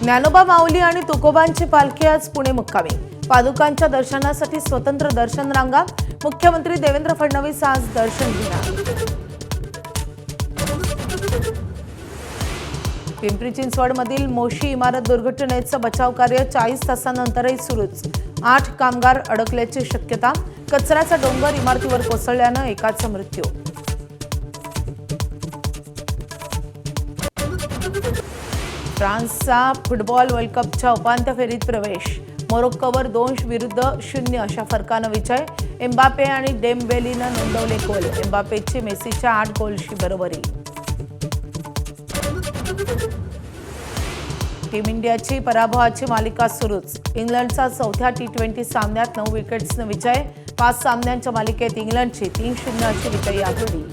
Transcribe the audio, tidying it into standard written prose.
ज्ञानोबा माऊली आणि तुकोबांची पालखी आज पुणे मुक्कामी। पादुकांच्या दर्शनासाठी स्वतंत्र दर्शन रांगा। मुख्यमंत्री देवेंद्र फडणवीस आज दर्शन घेणार। पिंपरी चिंचवडमधील मोशी इमारत दुर्घटनेचं बचाव कार्य 40 तासांनंतरही सुरूच। 8 कामगार अडकल्याची शक्यता। कचऱ्याचा डोंगर इमारतीवर कोसळल्यानं एकाचा मृत्यू। फ्रान्सचा फुटबॉल वर्ल्ड कपच्या उपांत्य फेरीत प्रवेश। मोरोक्कोवर 2-0 अशा फरकानं विजय। एम्बापे आणि डेम्बेलेनं नोंदवले गोल। एम्बापेची मेसीच्या 8 गोलशी बरोबरी। टीम इंडियाची पराभवाची मालिका सुरूच। इंग्लंडचा चौथ्या टी20 सामन्यात 9 विकेट्सनं विजय। 5 सामन्यांच्या मालिकेत इंग्लंडची 3-0 अशी विजयी आघाडी।